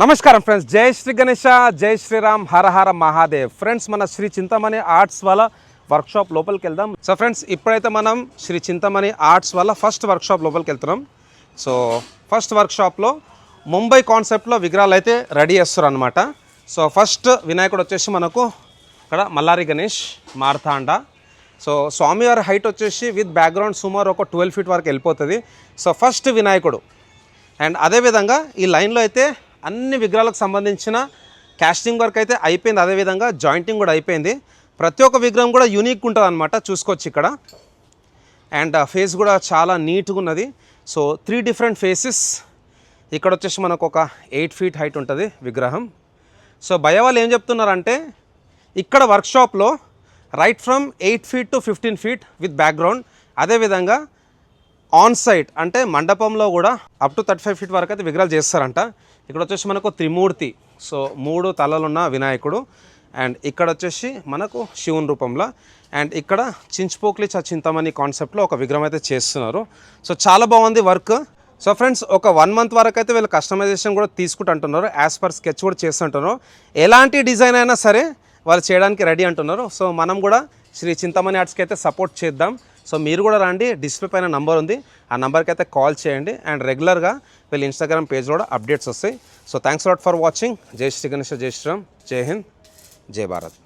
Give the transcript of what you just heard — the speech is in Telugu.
నమస్కారం ఫ్రెండ్స్, జై శ్రీ గణేష, జై శ్రీరామ్, హర హర మహాదేవ్. ఫ్రెండ్స్, మన శ్రీ చింతమణి ఆర్ట్స్ వాళ్ళ వర్క్షాప్ లోపలికి వెళ్దాం. సో ఫ్రెండ్స్, ఇప్పుడైతే మనం శ్రీ చింతమణి ఆర్ట్స్ వాళ్ళ ఫస్ట్ వర్క్షాప్ లోపలికి వెళ్తున్నాం. సో ఫస్ట్ వర్క్షాప్లో ముంబై కాన్సెప్ట్లో విగ్రహాలు అయితే రెడీ చేస్తారు అనమాట. సో ఫస్ట్ వినాయకుడు వచ్చేసి మనకు ఇక్కడ మల్లారి గణేష్ మార్తాండ. సో స్వామివారి హైట్ వచ్చేసి విత్ బ్యాక్గ్రౌండ్ సుమారు ఒక 12 feet వరకు వెళ్ళిపోతుంది. సో ఫస్ట్ వినాయకుడు. అండ్ అదేవిధంగా ఈ లైన్లో అయితే అన్ని విగ్రహాలకు సంబంధించిన కాస్టింగ్ వర్క్ అయితే అయిపోయింది. అదేవిధంగా జాయింటింగ్ కూడా అయిపోయింది. ప్రతి ఒక్క విగ్రహం కూడా యూనిక్ ఉంటుంది అనమాట, చూసుకోవచ్చు ఇక్కడ. అండ్ ఫేస్ కూడా చాలా నీట్గా ఉన్నది. So 3 different faces. ఇక్కడ వచ్చేసి మనకు ఒక 8 feet హైట్ ఉంటుంది విగ్రహం. సో భయ వాళ్ళు ఏం చెప్తున్నారంటే ఇక్కడ వర్క్షాప్లో right from 8 feet to 15 feet with background, అదేవిధంగా ఆన్ సైట్ అంటే మండపంలో కూడా అప్ టు 35 feet వరకు అయితే విగ్రహాలు చేస్తారంట. ఇక్కడ వచ్చేసి మనకు త్రిమూర్తి, సో 3 తలలున్న వినాయకుడు. అండ్ ఇక్కడ వచ్చేసి మనకు శివుని రూపంలో. అండ్ ఇక్కడ చించుపోక్లి చింతమణి కాన్సెప్ట్లో ఒక విగ్రహం అయితే చేస్తున్నారు. సో చాలా బాగుంది వర్క్. సో ఫ్రెండ్స్, ఒక 1 month వరకు అయితే వీళ్ళు కస్టమైజేషన్ కూడా తీసుకుంటుంటున్నారు. యాజ్ పర్ స్కెచ్ కూడా చేస్తుంటున్నారు. ఎలాంటి డిజైన్ అయినా సరే వాళ్ళు చేయడానికి రెడీ అంటున్నారు. సో మనం కూడా శ్రీ చింతమణి ఆర్ట్స్కి అయితే సపోర్ట్ చేద్దాం. సో మీరు కూడా రండి, డిస్ప్లే పైన నంబర్ ఉంది, ఆ నెంబర్కి అయితే కాల్ చేయండి. అండ్ రెగ్యులర్గా వీళ్ళ ఇన్స్టాగ్రామ్ పేజ్లో కూడా అప్డేట్స్ వస్తాయి. So thanks lot for watching. జై శ్రీ గణేష్, జై శ్రీరామ్, జై హింద్, జై భారత్.